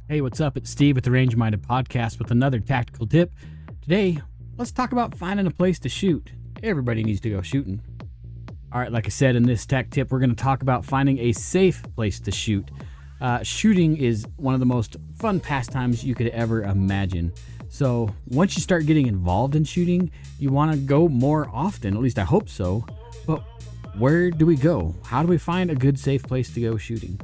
Hey, what's up? It's Steve with the Range Minded Podcast with another tactical tip. Today, let's talk about finding a place to shoot. Everybody needs to go shooting. All right, like I said in this tech tip, we're going to talk about finding a safe place to shoot. Shooting is one of the most fun pastimes you could ever imagine. So once you start getting involved in shooting, you want to go more often. At least I hope so. But where do we go? How do we find a good, safe place to go shooting?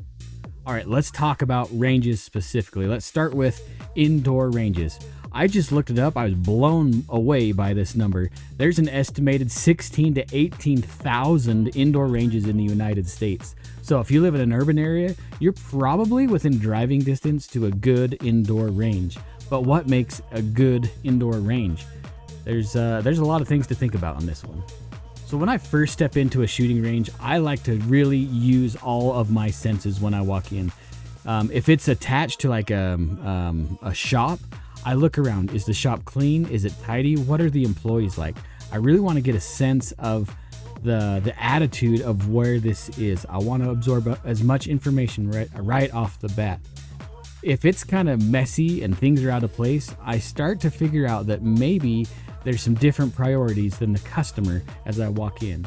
All right, let's talk about ranges specifically. Let's start with indoor ranges. I just looked it up. I was blown away by this number. There's an estimated 16 to 18,000 indoor ranges in the United States. So if you live in an urban area, you're probably within driving distance to a good indoor range. But what makes a good indoor range? There's a lot of things to think about on this one. So when I first step into a shooting range, I like to really use all of my senses when I walk in. If it's attached to like a shop, I look around. Is the shop clean? Is it tidy? What are the employees like? I really want to get a sense of the attitude of where this is. I want to absorb as much information right off the bat. If it's kind of messy and things are out of place, I start to figure out that maybe there's some different priorities than the customer as I walk in.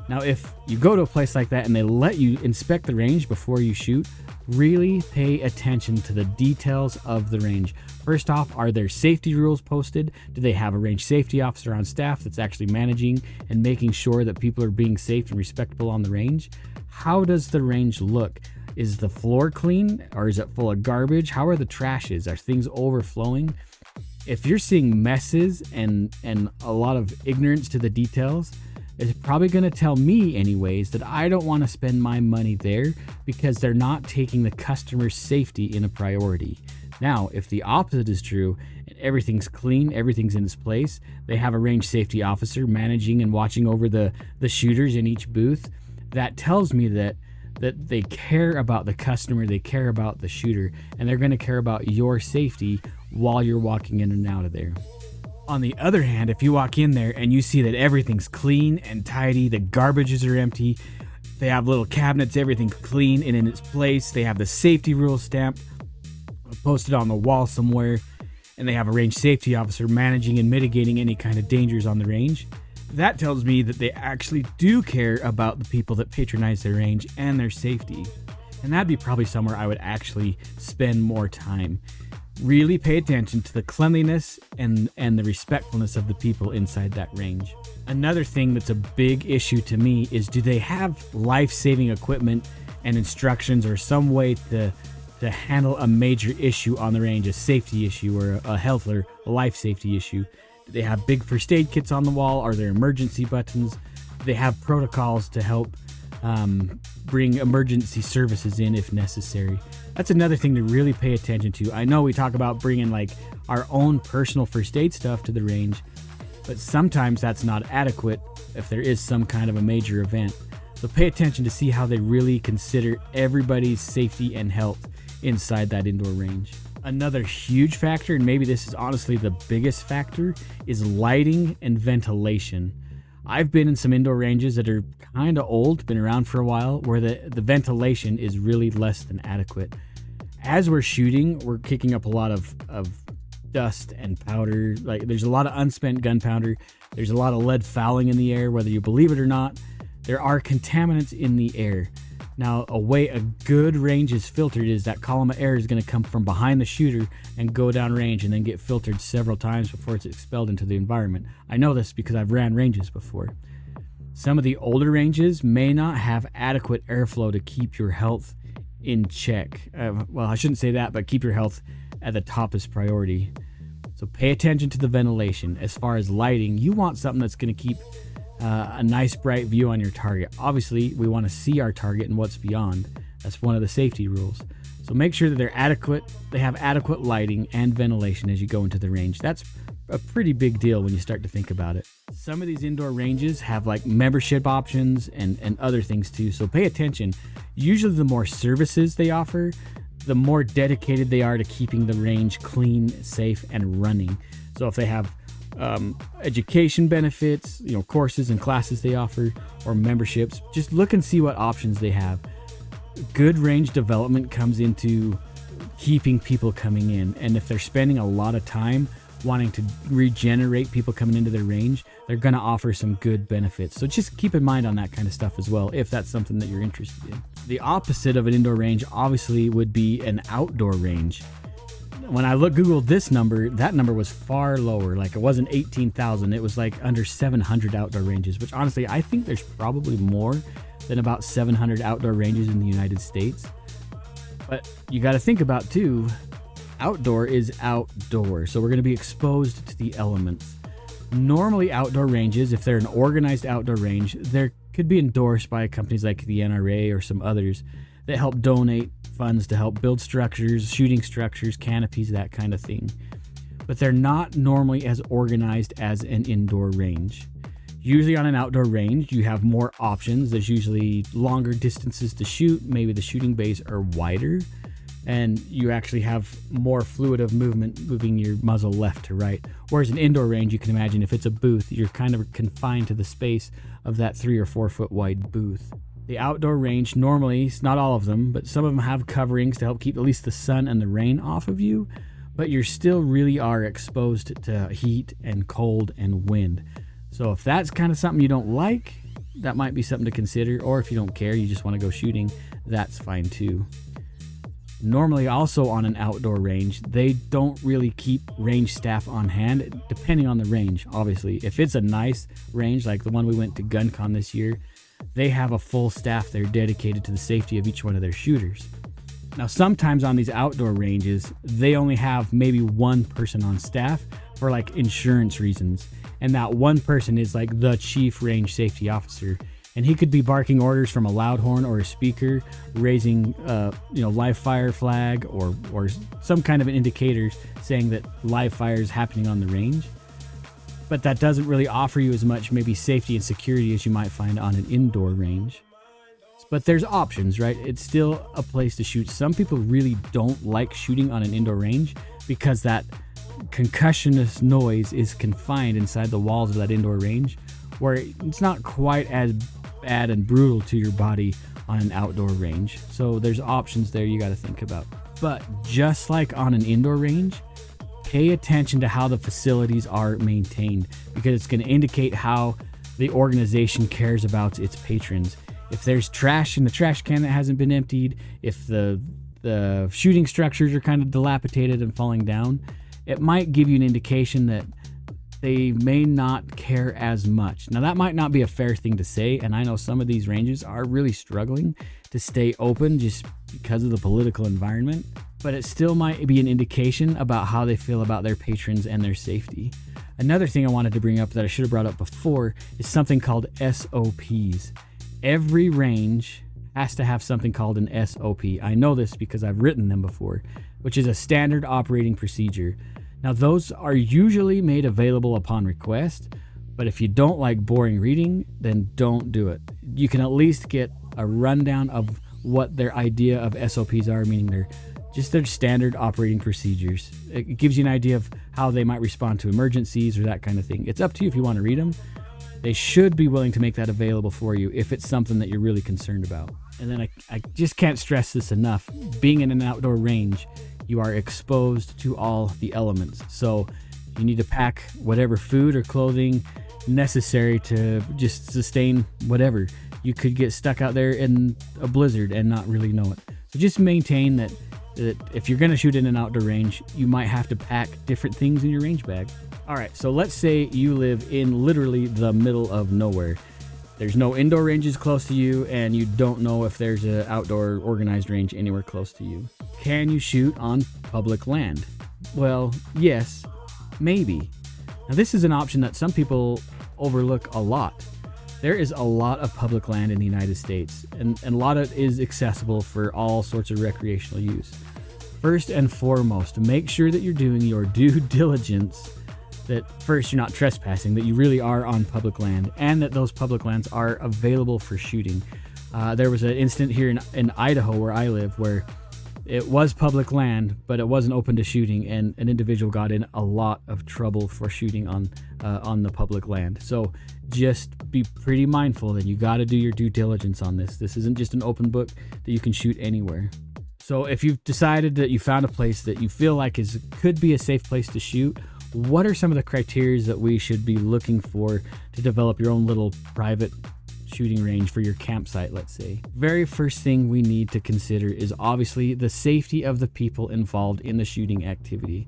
Now, if you go to a place like that and they let you inspect the range before you shoot, really pay attention to the details of the range. First off, are there safety rules posted? Do they have a range safety officer on staff that's actually managing and making sure that people are being safe and respectable on the range? How does the range look? Is the floor clean or is it full of garbage? How are the trashes? Are things overflowing? If you're seeing messes and a lot of ignorance to the details, it's probably going to tell me anyways that I don't want to spend my money there because they're not taking the customer's safety in a priority. Now, if the opposite is true and everything's clean, everything's in its place, they have a range safety officer managing and watching over the shooters in each booth, that tells me that they care about the customer, they care about the shooter, and they're going to care about your safety while you're walking in and out of there. On the other hand, if you walk in there and you see that everything's clean and tidy, the garbages are empty, they have little cabinets, everything's clean and in its place, they have the safety rules stamped, posted on the wall somewhere, and they have a range safety officer managing and mitigating any kind of dangers on the range, that tells me that they actually do care about the people that patronize their range and their safety. And that'd be probably somewhere I would actually spend more time. Really pay attention to the cleanliness and the respectfulness of the people inside that range. Another thing that's a big issue to me is, do they have life-saving equipment and instructions or some way to handle a major issue on the range, a safety issue or a health or a life safety issue? Do they have big first aid kits on the wall? Are there emergency buttons? Do they have protocols to help bring emergency services in if necessary? That's another thing to really pay attention to. I know we talk about bringing like our own personal first aid stuff to the range, but sometimes that's not adequate if there is some kind of a major event. So pay attention to see how they really consider everybody's safety and health inside that indoor range. Another huge factor, and maybe this is honestly the biggest factor, is lighting and ventilation. I've been in some indoor ranges that are kind of old, been around for a while, where the ventilation is really less than adequate. As we're shooting, we're kicking up a lot of dust and powder. Like, there's a lot of unspent gunpowder. There's a lot of lead fouling in the air, whether you believe it or not. There are contaminants in the air. Now, a way a good range is filtered is that column of air is going to come from behind the shooter and go down range and then get filtered several times before it's expelled into the environment. I know this because I've ran ranges before. Some of the older ranges may not have adequate airflow to keep your health in check. Well, I shouldn't say that, but keep your health at the top as priority. So pay attention to the ventilation. As far as lighting, you want something that's going to keep a nice bright view on your target. Obviously, we want to see our target and what's beyond. That's one of the safety rules. So make sure that they have adequate lighting and ventilation as you go into the range. That's a pretty big deal when you start to think about it. Some of these indoor ranges have like membership options and other things too, so pay attention. Usually the more services they offer, the more dedicated they are to keeping the range clean, safe, and running. So if they have education benefits, courses and classes they offer, or memberships, just look and see what options they have. Good range development comes into keeping people coming in. And if they're spending a lot of time wanting to regenerate people coming into their range, they're going to offer some good benefits. So just keep in mind on that kind of stuff as well, if that's something that you're interested in. The opposite of an indoor range obviously would be an outdoor range. When I Googled this number, that number was far lower. Like, it wasn't 18,000. It was like under 700 outdoor ranges, which honestly, I think there's probably more than about 700 outdoor ranges in the United States. But you got to think about too, outdoor is outdoor. So we're going to be exposed to the elements. Normally outdoor ranges, if they're an organized outdoor range, they could be endorsed by companies like the NRA or some others that help donate funds to help build structures, shooting structures, canopies, that kind of thing. But they're not normally as organized as an indoor range. Usually on an outdoor range, you have more options. There's usually longer distances to shoot. Maybe the shooting bays are wider, and you actually have more fluid of movement, moving your muzzle left to right. Whereas an indoor range, you can imagine if it's a booth, you're kind of confined to the space of that 3 or 4 foot wide booth. The outdoor range, normally, it's not all of them, but some of them have coverings to help keep at least the sun and the rain off of you, but you still really are exposed to heat and cold and wind. So if that's kind of something you don't like, that might be something to consider. Or if you don't care, you just want to go shooting, that's fine too. Normally also on an outdoor range, they don't really keep range staff on hand, depending on the range, obviously. If it's a nice range, like the one we went to GunCon this year, they have a full staff there dedicated to the safety of each one of their shooters. Now, sometimes on these outdoor ranges, they only have maybe one person on staff for like insurance reasons. And that one person is like the chief range safety officer. And he could be barking orders from a loud horn or a speaker, raising live fire flag or some kind of an indicator saying that live fire is happening on the range. But that doesn't really offer you as much maybe safety and security as you might find on an indoor range. But there's options, right? It's still a place to shoot. Some people really don't like shooting on an indoor range because that concussionous noise is confined inside the walls of that indoor range, where it's not quite as bad and brutal to your body on an outdoor range. So there's options there you got to think about. But just like on an indoor range, pay attention to how the facilities are maintained, because it's going to indicate how the organization cares about its patrons. If there's trash in the trash can that hasn't been emptied, if the shooting structures are kind of dilapidated and falling down, it might give you an indication that they may not care as much. Now, that might not be a fair thing to say, and I know some of these ranges are really struggling to stay open just because of the political environment, but it still might be an indication about how they feel about their patrons and their safety. Another thing I wanted to bring up that I should have brought up before is something called SOPs. Every range has to have something called an SOP. I know this because I've written them before, which is a standard operating procedure. Now, those are usually made available upon request, but if you don't like boring reading, then don't do it. You can at least get a rundown of what their idea of SOPs are, meaning they're just their standard operating procedures. It gives you an idea of how they might respond to emergencies or that kind of thing. It's up to you if you want to read them. They should be willing to make that available for you if it's something that you're really concerned about. And then I just can't stress this enough. Being in an outdoor range, you are exposed to all the elements. So you need to pack whatever food or clothing necessary to just sustain whatever. You could get stuck out there in a blizzard and not really know it. So just maintain that if you're going to shoot in an outdoor range, you might have to pack different things in your range bag. All right, so let's say you live in literally the middle of nowhere. There's no indoor ranges close to you, and you don't know if there's an outdoor organized range anywhere close to you. Can you shoot on public land? Well, yes, maybe. Now, this is an option that some people overlook a lot. There is a lot of public land in the United States, and a lot of it is accessible for all sorts of recreational use. First and foremost, make sure that you're doing your due diligence, that first, you're not trespassing, that you really are on public land, and that those public lands are available for shooting. There was an incident here in Idaho where I live where it was public land, but it wasn't open to shooting, and an individual got in a lot of trouble for shooting on the public land. So just be pretty mindful that you got to do your due diligence on this. This isn't just an open book that you can shoot anywhere. So if you've decided that you found a place that you feel like could be a safe place to shoot, what are some of the criteria that we should be looking for to develop your own little private shooting range for your campsite, let's say? Very first thing we need to consider is obviously the safety of the people involved in the shooting activity.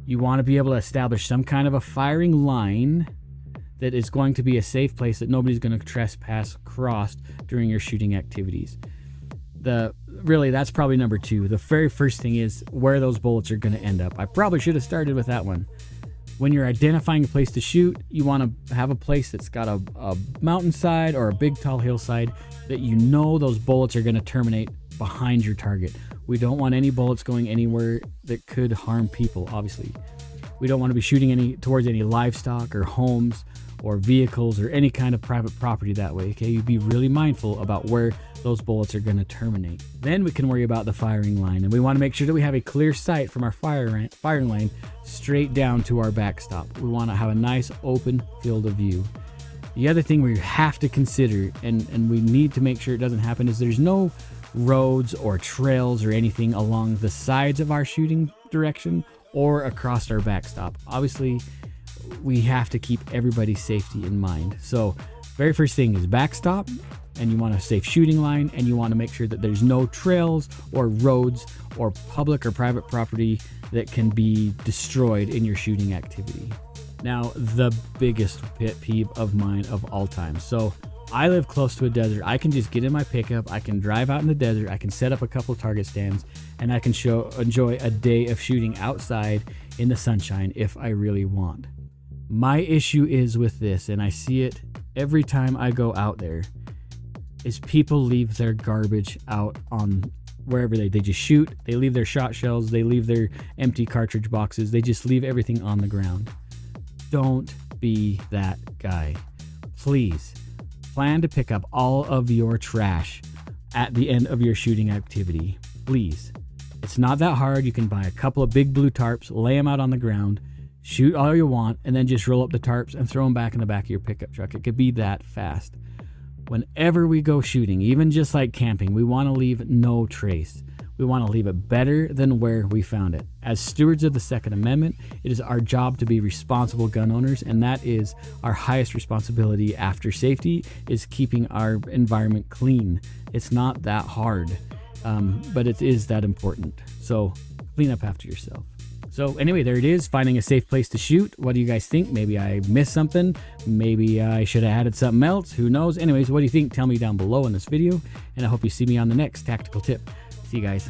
You want to be able to establish some kind of a firing line that is going to be a safe place that nobody's going to trespass across during your shooting activities. Really, that's probably number two. The very first thing is where those bullets are going to end up. I probably should have started with that one. When you're identifying a place to shoot, you want to have a place that's got a mountainside or a big tall hillside that you know those bullets are going to terminate behind your target. We don't want any bullets going anywhere that could harm people, obviously. We don't want to be shooting towards any livestock or homes or vehicles or any kind of private property that way, okay? You be really mindful about where those bullets are going to terminate. Then we can worry about the firing line, and we want to make sure that we have a clear sight from our firing line straight down to our backstop. We want to have a nice open field of view. The other thing we have to consider, and we need to make sure it doesn't happen, is there's no roads or trails or anything along the sides of our shooting direction or across our backstop. Obviously, we have to keep everybody's safety in mind. So very first thing is backstop, and you want a safe shooting line, and you want to make sure that there's no trails or roads or public or private property that can be destroyed in your shooting activity. Now, the biggest pet peeve of mine of all time. So I live close to a desert. I can just get in my pickup, I can drive out in the desert, I can set up a couple target stands, and I can enjoy a day of shooting outside in the sunshine if I really want. My issue is with this, and I see it every time I go out there, is people leave their garbage out on wherever they just shoot. They leave their shot shells, they leave their empty cartridge boxes, they just leave everything on the ground. Don't be that guy. Please plan to pick up all of your trash at the end of your shooting activity. Please. It's not that hard. You can buy a couple of big blue tarps, lay them out on the ground, shoot all you want, and then just roll up the tarps and throw them back in the back of your pickup truck. It could be that fast. Whenever we go shooting, even just like camping, we want to leave no trace. We want to leave it better than where we found it. As stewards of the Second Amendment, it is our job to be responsible gun owners, and that is our highest responsibility after safety, is keeping our environment clean. It's not that hard, but it is that important. So clean up after yourself. So anyway, there it is, finding a safe place to shoot. What do you guys think? Maybe I missed something. Maybe I should have added something else. Who knows? Anyways, what do you think? Tell me down below in this video, and I hope you see me on the next tactical tip. See you guys.